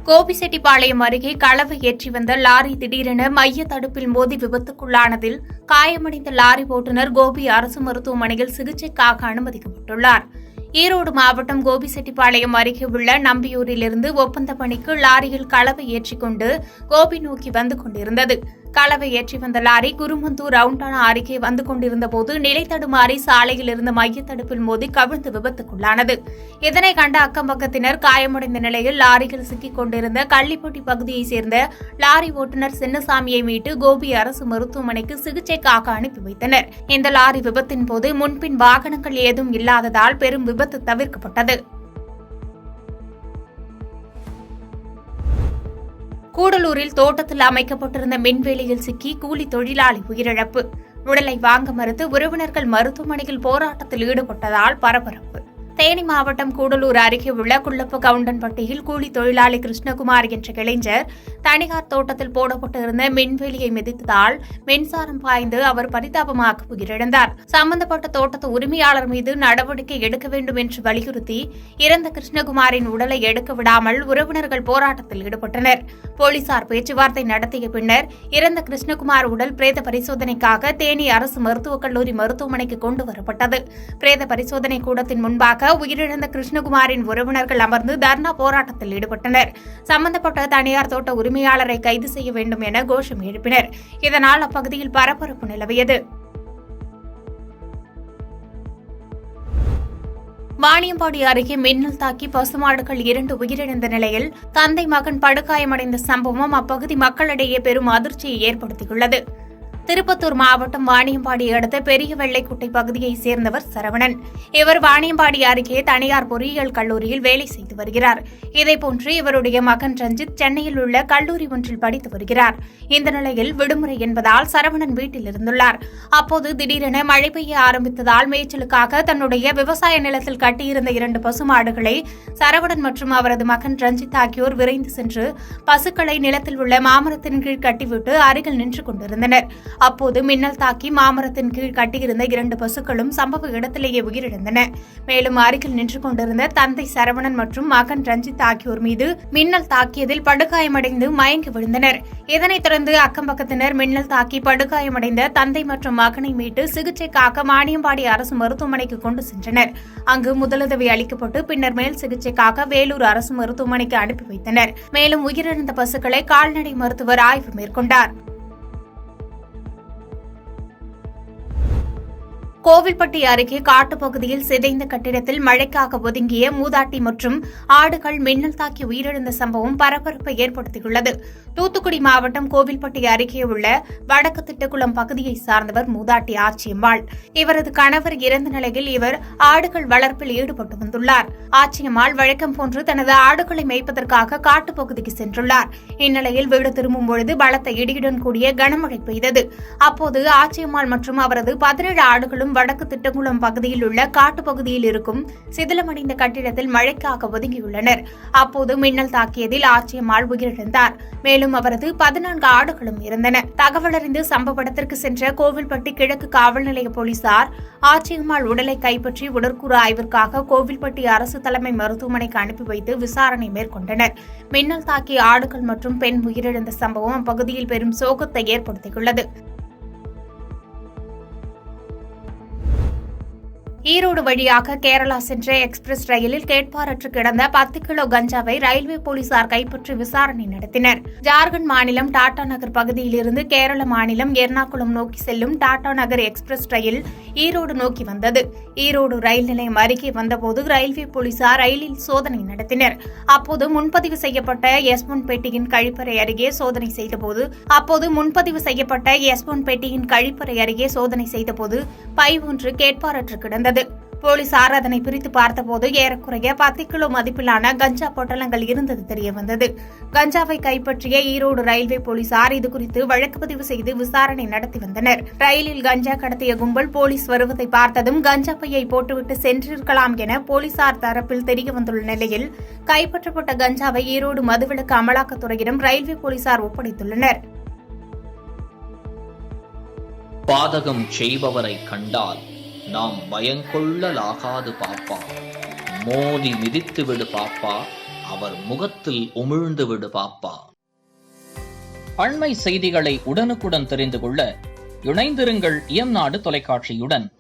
கோபிசெட்டிப்பாளையம் அருகே கலவை ஏற்றி வந்த லாரி திடீரென மைய தடுப்பில் மோதி விபத்துக்குள்ளானதில் காயமடைந்த லாரி ஓட்டுநர் கோபி அரசு மருத்துவமனையில் சிகிச்சைக்காக அனுமதிக்கப்பட்டுள்ளார். ஈரோடு மாவட்டம் கோபிசெட்டிப்பாளையம் அருகே உள்ள நம்பியூரிலிருந்து ஒப்பந்த பணிக்கு லாரியில் கலவை ஏற்றிக் கொண்டு கோபி நோக்கி வந்து கொண்டிருந்தது. கலவை ஏற்றி வந்த லாரி குருமந்தூர் ரவுண்டானா அருகே வந்து கொண்டிருந்தபோது நிலை தடுமாறி சாலையில் இருந்த மையத்தடுப்பில் மோதி கவிழ்ந்து விபத்துக்குள்ளானது. இதனை கண்ட அக்கம்பக்கத்தினர் காயமடைந்த நிலையில் லாரியில் சிக்கிக் கொண்டிருந்த கள்ளிப்பட்டி பகுதியைச் சேர்ந்த லாரி ஓட்டுநர் சின்னசாமியை மீட்டு கோபி அரசு மருத்துவமனைக்கு சிகிச்சைக்காக அனுப்பி வைத்தனர். இந்த லாரி விபத்தின் போது முன்பின் வாகனங்கள் ஏதும் இல்லாததால் பெரும் விபத்து தவிர்க்கப்பட்டது. கூடலூரில் தோட்டத்தில் அமைக்கப்பட்டிருந்த மின்வேலியில் சிக்கி கூலி தொழிலாளி உயிரிழப்பு. உடலை வாங்க மறுத்து உறவினர்கள் மருத்துவமனையில் போராட்டத்தில் ஈடுபட்டதால் பரபரப்பு. தேனி மாவட்டம் கூடலூர் அருகே உள்ள குள்ளப்ப கவுண்டன்பட்டியில் கூலி தொழிலாளி கிருஷ்ணகுமார் என்ற இளைஞர் தனியார் தோட்டத்தில் போடப்பட்டிருந்த மின்வேலியை மிதித்ததால் மின்சாரம் பாய்ந்து அவர் பரிதாபமாக உயிரிழந்தார். சம்பந்தப்பட்ட தோட்டத்து உரிமையாளர் மீது நடவடிக்கை எடுக்க வேண்டும் என்று வலியுறுத்தி இறந்த கிருஷ்ணகுமாரின் உடலை எடுக்க விடாமல் உறவினர்கள் போராட்டத்தில் ஈடுபட்டனர். போலீசார் பேச்சுவார்த்தை நடத்திய பின்னர் இறந்த கிருஷ்ணகுமார் உடல் பிரேத பரிசோதனைக்காக தேனி அரசு மருத்துவக் கல்லூரி மருத்துவமனைக்கு கொண்டு வரப்பட்டது. பிரேத பரிசோதனை கூடத்தின் முன்பாக உயிரிழந்த கிருஷ்ணகுமாரின் உறவினர்கள் அமர்ந்து தர்ணா போராட்டத்தில் ஈடுபட்டனர். சம்பந்தப்பட்ட தனியார் தோட்ட உரிமையாளரை கைது செய்ய வேண்டும் என கோஷம் எழுப்பினர். இதனால் அப்பகுதியில் பரபரப்பு நிலவியது. வாணியம்பாடி அருகே மின்னல் தாக்கி பசுமாடுகள் 2 உயிரிழந்த நிலையில் தந்தை மகன் படுகாயமடைந்த சம்பவம் அப்பகுதி மக்களிடையே பெரும் அதிர்ச்சியை ஏற்படுத்தியுள்ளது. திருப்பத்தூர் மாவட்டம் வாணியம்பாடி அடுத்த பெரிய வெள்ளைக்குட்டை பகுதியைச் சேர்ந்தவர் சரவணன். இவர் வாணியம்பாடி அருகே தனியார் பொறியியல் கல்லூரியில் வேலை செய்து வருகிறார். இதேபோன்று இவருடைய மகன் ரஞ்சித் சென்னையில் உள்ள கல்லூரி ஒன்றில் படித்து வருகிறார். இந்த நிலையில் விடுமுறை என்பதால் சரவணன் வீட்டில் இருந்துள்ளார். அப்போது திடீரென மழை பெய்ய ஆரம்பித்ததால் மேய்ச்சலுக்காக தன்னுடைய விவசாய நிலத்தில் கட்டியிருந்த 2 பசுமாடுகளை சரவணன் மற்றும் அவரது மகன் ரஞ்சித் ஆகியோர் விரைந்து சென்று பசுக்களை நிலத்தில் உள்ள மாமரத்தின் கீழ் கட்டிவிட்டு அருகில் நின்று கொண்டிருந்தனர். அப்போது மின்னல் தாக்கி மாமரத்தின் கீழ் கட்டியிருந்த 2 பசுக்களும் சம்பவ இடத்திலேயே உயிரிழந்தன. மேலும் அருகில் நின்று கொண்டிருந்த தந்தை சரவணன் மற்றும் மகன் ரஞ்சித் ஆகியோர் மீது மின்னல் தாக்கியதில் படுகாயமடைந்து மயங்கி விழுந்தனர். இதனைத் தொடர்ந்து அக்கம்பக்கத்தினர் மின்னல் தாக்கி படுகாயமடைந்த தந்தை மற்றும் மகனை மீட்டு சிகிச்சைக்காக வாணியம்பாடி அரசு மருத்துவமனைக்கு கொண்டு சென்றனர். அங்கு முதலுதவி அளிக்கப்பட்டு பின்னர் மேல் சிகிச்சைக்காக வேலூர் அரசு மருத்துவமனைக்கு அனுப்பி வைத்தனர். மேலும் உயிரிழந்த பசுக்களை கால்நடை மருத்துவர் ஆய்வு மேற்கொண்டார். கோவில்பட்டி அருகே காட்டுப்பகுதியில் சிதைந்த கட்டிடத்தில் மழைக்காக ஒதுங்கிய மூதாட்டி மற்றும் ஆடுகள் மின்னல் தாக்கி உயிரிழந்த சம்பவம் பரபரப்பை ஏற்படுத்தியுள்ளது. தூத்துக்குடி மாவட்டம் கோவில்பட்டி அருகே உள்ள வடக்கு திட்டக்குளம் பகுதியை சார்ந்தவர் மூதாட்டி ஆச்சியம்மாள். இவரது கணவர் இறந்த நிலையில் இவர் ஆடுகள் வளர்ப்பில் ஈடுபட்டு வந்துள்ளார். ஆச்சியம்மாள் வழக்கம் போன்று தனது ஆடுகளை மேய்ப்பதற்காக காட்டுப்பகுதிக்கு சென்றுள்ளார். இந்நிலையில் வீடு திரும்பும் பொழுது பலத்த இடியுடன் கூடிய கனமழை பெய்தது. அப்போது ஆச்சியம்மாள் மற்றும் அவரது 17 ஆடுகளும் வடக்கு திட்டங்குளம் பகுதியில் உள்ள காட்டுப்பகுதியில் இருக்கும் சிதிலமடைந்த கட்டிடத்தில் மழைக்காக ஒதுங்கியுள்ளனர். அப்போது மின்னல் தாக்கியதில் ஆச்சியம்மாள் உயிரிழந்தார். மேலும் அவரது 14 ஆடுகளும் இருந்தன. தகவலறிந்து சம்பவ இடத்திற்கு சென்ற கோவில்பட்டி கிழக்கு காவல் நிலைய போலீசார் ஆச்சியம்மாள் உடலை கைப்பற்றி உடற்கூறு ஆய்விற்காக கோவில்பட்டி அரசு தலைமை மருத்துவமனைக்கு அனுப்பி வைத்து விசாரணை மேற்கொண்டனர். மின்னல் தாக்கிய ஆடுகள் மற்றும் பெண் உயிரிழந்த சம்பவம் அப்பகுதியில் பெரும் சோகத்தை ஏற்படுத்தியுள்ளது. ஈரோடு வழியாக கேரளா சென்ற எக்ஸ்பிரஸ் ரயிலில் கேட்பாரற்று கிடந்த 10 கிலோ கஞ்சாவை ரயில்வே போலீசார் கைப்பற்றி விசாரணை நடத்தினர். ஜார்க்கண்ட் மாநிலம் டாடா நகர் பகுதியிலிருந்து கேரள மாநிலம் எர்ணாகுளம் நோக்கி செல்லும் டாடா நகர் எக்ஸ்பிரஸ் ரயில் ஈரோடு நோக்கி வந்தது. ஈரோடு ரயில் நிலையம் அருகே வந்தபோது ரயில்வே போலீசார் ரயிலில் சோதனை நடத்தினர். அப்போது முன்பதிவு செய்யப்பட்ட S1 பெட்டியின் கழிப்பறை அருகே சோதனை செய்தபோது பை ஒன்று கேட்பாரற்று கிடந்தது. போலீசார் அதனை பிரித்து பார்த்தபோது ஏறக்குறைய 10 கிலோ மதிப்பிலான கஞ்சா பொட்டலங்கள் இருந்தது தெரியவந்தது. கஞ்சாவை கைப்பற்றிய ஈரோடு ரயில்வே போலீசார் இதுகுறித்து வழக்கு பதிவு செய்து விசாரணை நடத்தி வந்தனர். ரயிலில் கஞ்சா கடத்திய கும்பல் போலீஸ் வருவதை பார்த்ததும் கஞ்சா பையை போட்டுவிட்டு சென்றிருக்கலாம் என போலீசார் தரப்பில் தெரியவந்துள்ள நிலையில் கைப்பற்றப்பட்ட கஞ்சாவை ஈரோடு மதுவிலக்கு அமலாக்கத்துறையிடம் ரயில்வே போலீசார் ஒப்படைத்துள்ளனர். பாதகம் செய்பவரை கண்டால் நாம் பயங்கொள்ளலாகாது பாப்பா. மோதி மிதித்து விடு பாப்பா, அவர் முகத்தில் உமிழ்ந்து விடு பாப்பா. அண்மை செய்திகளை உடனுக்குடன் தெரிந்து கொள்ள இணைந்திருங்கள் இயம்நாடு தொலைக்காட்சியுடன்.